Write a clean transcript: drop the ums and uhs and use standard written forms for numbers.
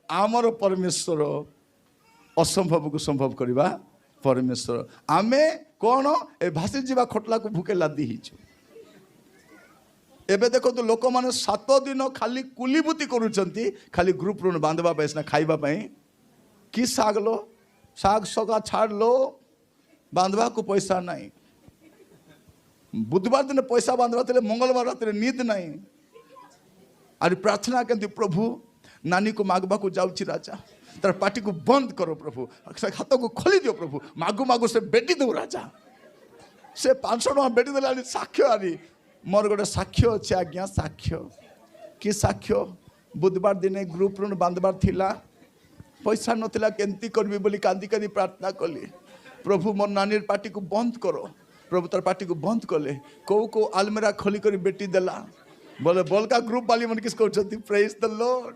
आमर परमेश्वर असंभव को संभव करवा परमेश्वर आमे कौन ए भासी जीवा खटला को भूके लादी हिचु एबे देखो तो लोक माने 7 दिन खाली कुलीबुती करूचंती खाली ग्रुप ऋण बांधवा पैसा खाइबा पई कि साग लो साग सगा छाड़ लो बांधवा को पैसा नहीं बुधवार दिन पैसा बांधवा थे मंगलवार रात नींद नहीं अरे प्रार्थना करती प्रभु नानी को मागवा को जाऊँ राजा तार पार्टी को बंद करो प्रभु हाथ को खोली दियो प्रभु मागु मागु से बेटी दो राजा से 500 टका बेटी देला साक्ष्य आरी मोर गोटे साक्ष्य अच्छे आज्ञा साक्ष्य कि साक्ष्य बुधवार दिन ग्रुप ऋण बांधवार थिला पैसा नथिला केंती करबी बोली कांदी कांदी प्रार्थना कली प्रभु मोर नानी पार्टी को बंद करो प्रभु तार पार्टी को बंद कले को आलमेरा खोली कर बेटी देला बोले बोलका ग्रुप वाली मन किस कहते प्रेज द लॉर्ड